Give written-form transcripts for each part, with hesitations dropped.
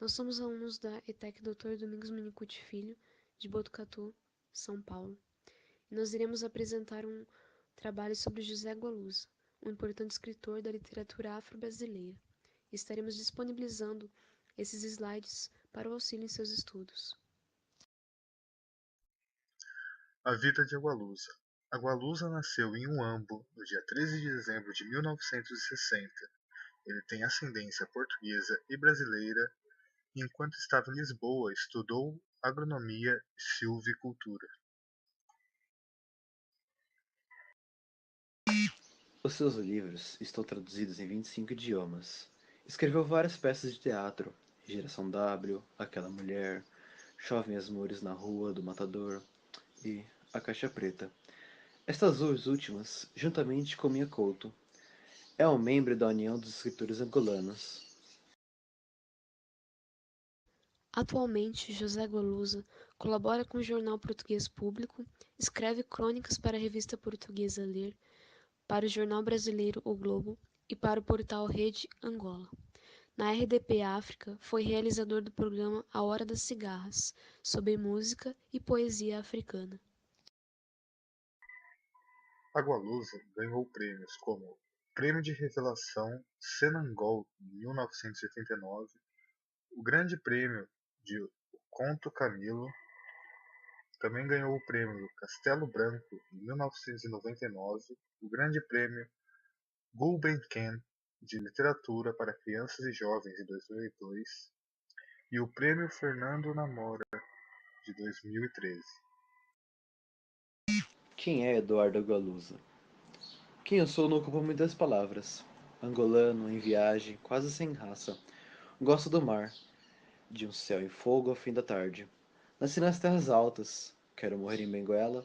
Nós somos alunos da ETEC Dr. Domingos Minicucci Filho, de Botucatu, São Paulo, e nós iremos apresentar um trabalho sobre José Gualusa, um importante escritor da literatura afro-brasileira. Estaremos disponibilizando esses slides para o auxílio em seus estudos. A vida de Agualusa. Agualusa nasceu em Uambo no dia 13 de dezembro de 1960. Ele tem ascendência portuguesa e brasileira e, enquanto estava em Lisboa, estudou agronomia e silvicultura. Os seus livros estão traduzidos em 25 idiomas. Escreveu várias peças de teatro: Geração W, Aquela Mulher, Chovem Amores na Rua do Matador e A Caixa Preta. Estas duas últimas, juntamente com Mia Couto, é um membro da União dos Escritores Angolanos. Atualmente, José Gualusa colabora com o Jornal Português Público, escreve crônicas para a revista portuguesa Ler, para o jornal brasileiro O Globo e para o portal Rede Angola. Na RDP África, foi realizador do programa A Hora das Cigarras, sobre música e poesia africana. Agualusa ganhou prêmios como Prêmio de Revelação Senangol em 1989, o Grande Prêmio de O Conto Camilo. Também ganhou o prêmio Castelo Branco em 1999, o Grande Prêmio Gulbenkian de Literatura para Crianças e Jovens em 2002 e o Prêmio Fernando Namora de 2013. Quem é Eduardo Gualusa? Quem eu sou não ocupa muitas palavras. Angolano, em viagem, quase sem raça. Gosto do mar, de um céu em fogo ao fim da tarde. Nasci nas terras altas. Quero morrer em Benguela.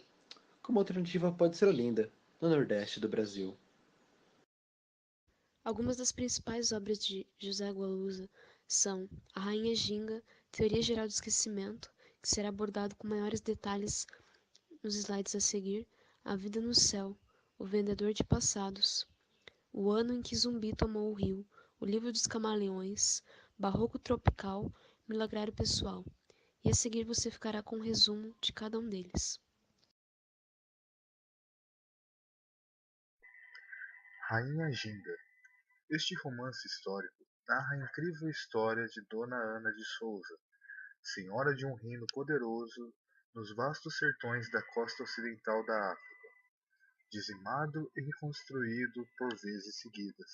Como alternativa pode ser Olinda, no nordeste do Brasil. Algumas das principais obras de José Gualusa são A Rainha Ginga, Teoria Geral do Esquecimento, que será abordado com maiores detalhes nos slides a seguir, A Vida no Céu, O Vendedor de Passados, O Ano em que Zumbi Tomou o Rio, O Livro dos Camaleões, Barroco Tropical, Milagrário Pessoal. E a seguir você ficará com um resumo de cada um deles. Rainha Ginga. Este romance histórico narra a incrível história de Dona Ana de Souza, senhora de um reino poderoso nos vastos sertões da costa ocidental da África, dizimado e reconstruído por vezes seguidas.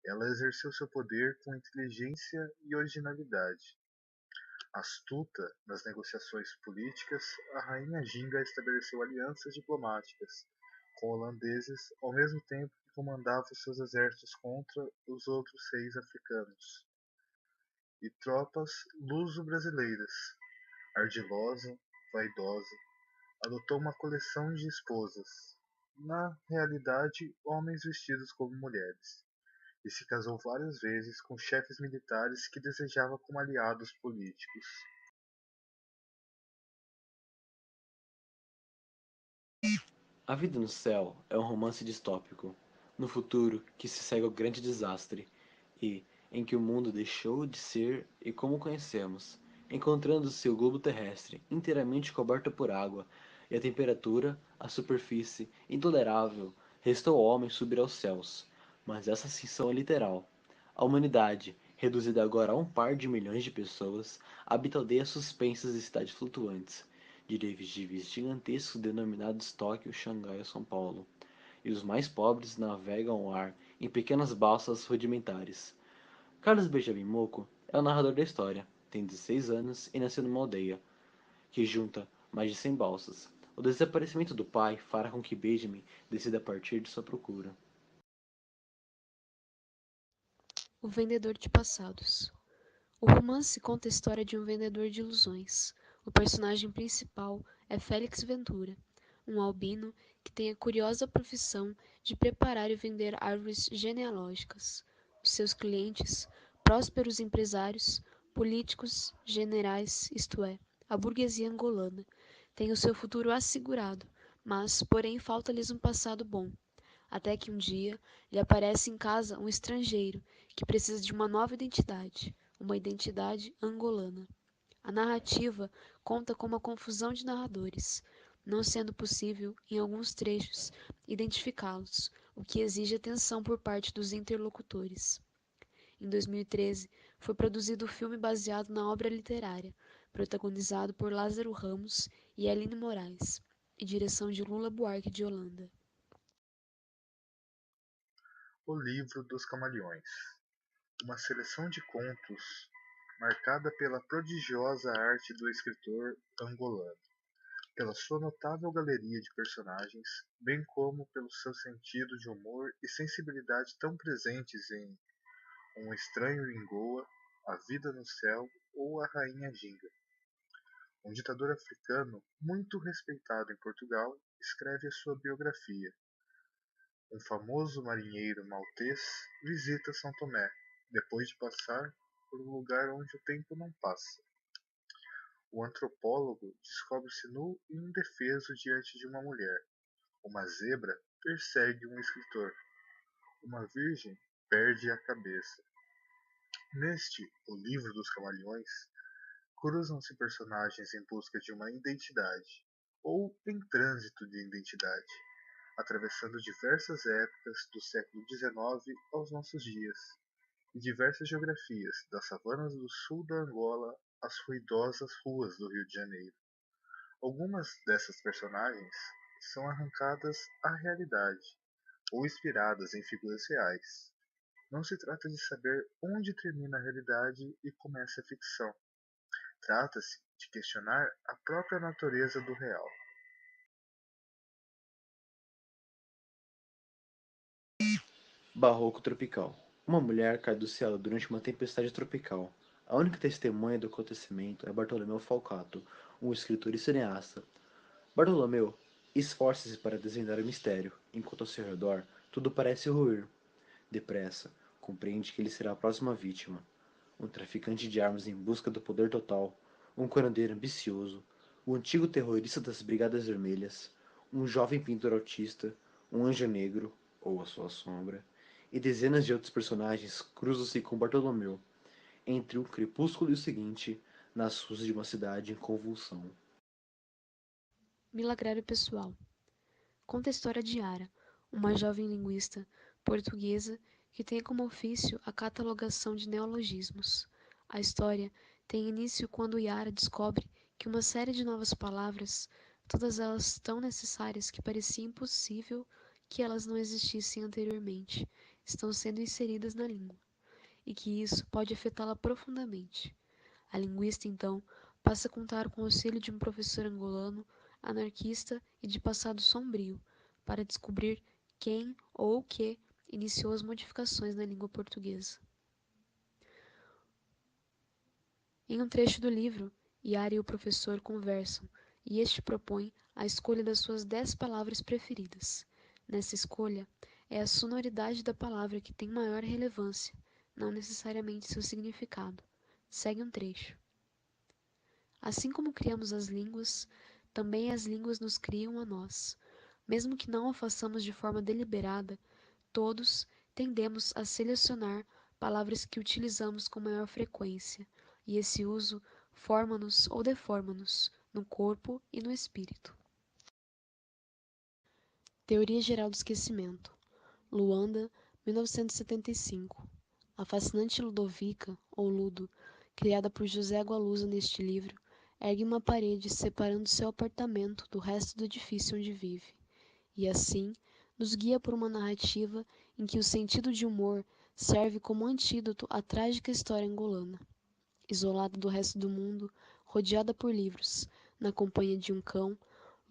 Ela exerceu seu poder com inteligência e originalidade. Astuta nas negociações políticas, a rainha Ginga estabeleceu alianças diplomáticas com holandeses ao mesmo tempo que comandava os seus exércitos contra os outros reis africanos e tropas luso-brasileiras. Ardilosa, vaidosa, adotou uma coleção de esposas, na realidade homens vestidos como mulheres, e se casou várias vezes com chefes militares que desejava como aliados políticos. A Vida no Céu é um romance distópico, no futuro que se segue ao grande desastre, e em que o mundo deixou de ser e como o conhecemos, encontrando-se o globo terrestre inteiramente coberto por água, e a temperatura, a superfície, intolerável, restou ao homem subir aos céus. Mas essa ascensão é literal. A humanidade, reduzida agora a um par de milhões de pessoas, habita aldeias suspensas e cidades flutuantes, dirigíveis gigantescos denominados Tóquio, Xangai ou São Paulo, e os mais pobres navegam ao ar em pequenas balsas rudimentares. Carlos Benjamin Moco é o narrador da história, tem 16 anos e nasceu numa aldeia, que junta mais de 100 balsas. O desaparecimento do pai fará com que Benjamin decida partir de sua procura. O Vendedor de Passados. O romance conta a história de um vendedor de ilusões. O personagem principal é Félix Ventura, um albino que tem a curiosa profissão de preparar e vender árvores genealógicas. Os seus clientes, prósperos empresários, políticos, generais, isto é, a burguesia angolana, têm o seu futuro assegurado, mas, porém, falta-lhes um passado bom. Até que um dia lhe aparece em casa um estrangeiro que precisa de uma nova identidade. uma identidade angolana. A narrativa conta com uma confusão de narradores, não sendo possível, em alguns trechos, identificá-los, o que exige atenção por parte dos interlocutores. Em 2013, foi produzido o filme baseado na obra literária, protagonizado por Lázaro Ramos e Aline Moraes, e direção de Lula Buarque de Holanda. O Livro dos Camaleões, uma seleção de contos marcada pela prodigiosa arte do escritor angolano, pela sua notável galeria de personagens, bem como pelo seu sentido de humor e sensibilidade tão presentes em Um Estranho em Goa, A Vida no Céu ou A Rainha Ginga. Um ditador africano muito respeitado em Portugal escreve a sua biografia. Um famoso marinheiro maltês visita São Tomé, depois de passar por um lugar onde o tempo não passa. O antropólogo descobre-se nu e indefeso diante de uma mulher. Uma zebra persegue um escritor. Uma virgem perde a cabeça. Neste, O Livro dos Camaleões, cruzam-se personagens em busca de uma identidade, ou em trânsito de identidade, atravessando diversas épocas do século XIX aos nossos dias, e diversas geografias, das savanas do sul da Angola às ruidosas ruas do Rio de Janeiro. Algumas dessas personagens são arrancadas à realidade, ou inspiradas em figuras reais. Não se trata de saber onde termina a realidade e começa a ficção. Trata-se de questionar a própria natureza do real. Barroco tropical. Uma mulher cai do céu durante uma tempestade tropical. A única testemunha do acontecimento é Bartolomeu Falcato, um escritor e cineasta. Bartolomeu esforça-se para desvendar o mistério, enquanto ao seu redor tudo parece ruir. Depressa, compreende que ele será a próxima vítima. Um traficante de armas em busca do poder total, um curandeiro ambicioso, o antigo terrorista das Brigadas Vermelhas, um jovem pintor autista, um anjo negro, ou a sua sombra, e dezenas de outros personagens cruzam-se com Bartolomeu, entre um crepúsculo e o seguinte, nas ruas de uma cidade em convulsão. Milagrário Pessoal conta a história de Yara, uma jovem linguista portuguesa que tem como ofício a catalogação de neologismos. A história tem início quando Yara descobre que uma série de novas palavras, todas elas tão necessárias que parecia impossível que elas não existissem anteriormente, estão sendo inseridas na língua, e que isso pode afetá-la profundamente. A linguista, então, passa a contar com o auxílio de um professor angolano, anarquista e de passado sombrio, para descobrir quem ou o que iniciou as modificações na língua portuguesa. Em um trecho do livro, Yara e o professor conversam, e este propõe a escolha das suas 10 palavras preferidas. Nessa escolha, é a sonoridade da palavra que tem maior relevância, não necessariamente seu significado. Segue um trecho. Assim como criamos as línguas, também as línguas nos criam a nós. Mesmo que não o façamos de forma deliberada, todos tendemos a selecionar palavras que utilizamos com maior frequência, e esse uso forma-nos ou deforma-nos, no corpo e no espírito. Teoria Geral do Esquecimento. Luanda, 1975. A fascinante Ludovica, ou Ludo, criada por José Agualusa neste livro, ergue uma parede separando seu apartamento do resto do edifício onde vive, e assim nos guia por uma narrativa em que o sentido de humor serve como antídoto à trágica história angolana. Isolada do resto do mundo, rodeada por livros, na companhia de um cão,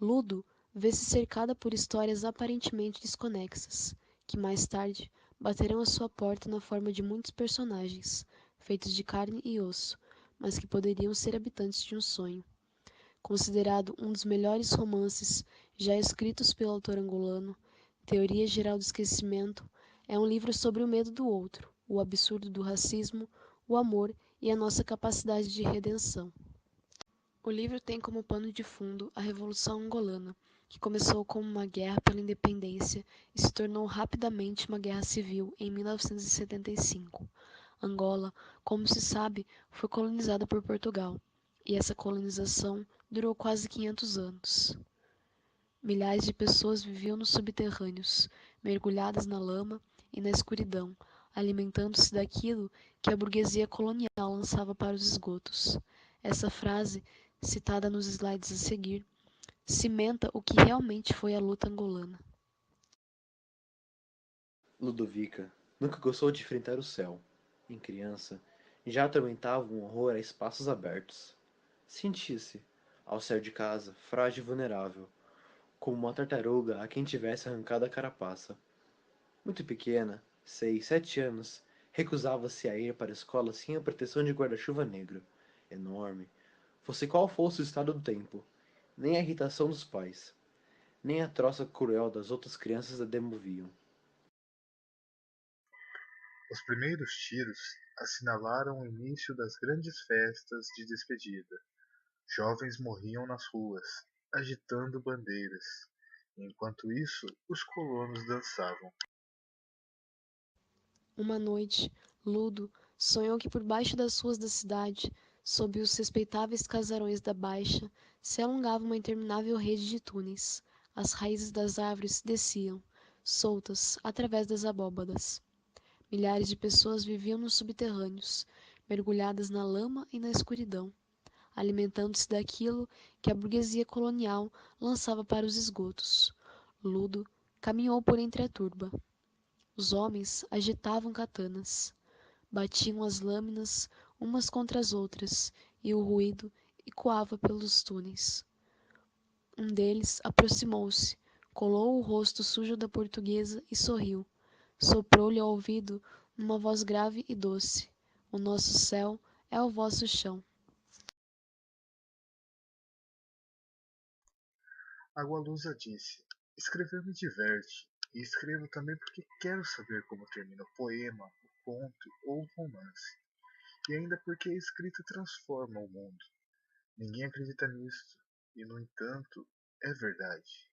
Ludo vê-se cercada por histórias aparentemente desconexas, que mais tarde baterão à sua porta na forma de muitos personagens, feitos de carne e osso, mas que poderiam ser habitantes de um sonho. Considerado um dos melhores romances já escritos pelo autor angolano, Teoria Geral do Esquecimento é um livro sobre o medo do outro, o absurdo do racismo, o amor e a nossa capacidade de redenção. O livro tem como pano de fundo a Revolução Angolana, que começou como uma guerra pela independência e se tornou rapidamente uma guerra civil em 1975. Angola, como se sabe, foi colonizada por Portugal, e essa colonização durou quase 500 anos. Milhares de pessoas viviam nos subterrâneos, mergulhadas na lama e na escuridão, alimentando-se daquilo que a burguesia colonial lançava para os esgotos. Essa frase, citada nos slides a seguir, cimenta o que realmente foi a luta angolana. Ludovica nunca gostou de enfrentar o céu. Em criança, já atormentava um horror a espaços abertos. Sentia-se, ao sair de casa, frágil e vulnerável, como uma tartaruga a quem tivesse arrancado a carapaça. Muito pequena, 6, 7 anos, recusava-se a ir para a escola sem a proteção de guarda-chuva negro, enorme, fosse qual fosse o estado do tempo, nem a irritação dos pais, nem a troça cruel das outras crianças a demoviam. Os primeiros tiros assinalaram o início das grandes festas de despedida. Jovens morriam nas ruas, agitando bandeiras. Enquanto isso, os colonos dançavam. Uma noite, Ludo sonhou que por baixo das ruas da cidade, sob os respeitáveis casarões da Baixa, se alongava uma interminável rede de túneis. As raízes das árvores desciam, soltas, através das abóbadas. Milhares de pessoas viviam nos subterrâneos, mergulhadas na lama e na escuridão, alimentando-se daquilo que a burguesia colonial lançava para os esgotos. Ludo caminhou por entre a turba. Os homens agitavam katanas, batiam as lâminas umas contra as outras, e o ruído ecoava pelos túneis. Um deles aproximou-se, colou o rosto sujo da portuguesa e sorriu. Soprou-lhe ao ouvido numa voz grave e doce: O nosso céu é o vosso chão. Agualusa disse: Escrever me diverte, e escrevo também porque quero saber como termina o poema, o conto ou o romance. E ainda porque a escrita transforma o mundo. Ninguém acredita nisto, e no entanto, é verdade.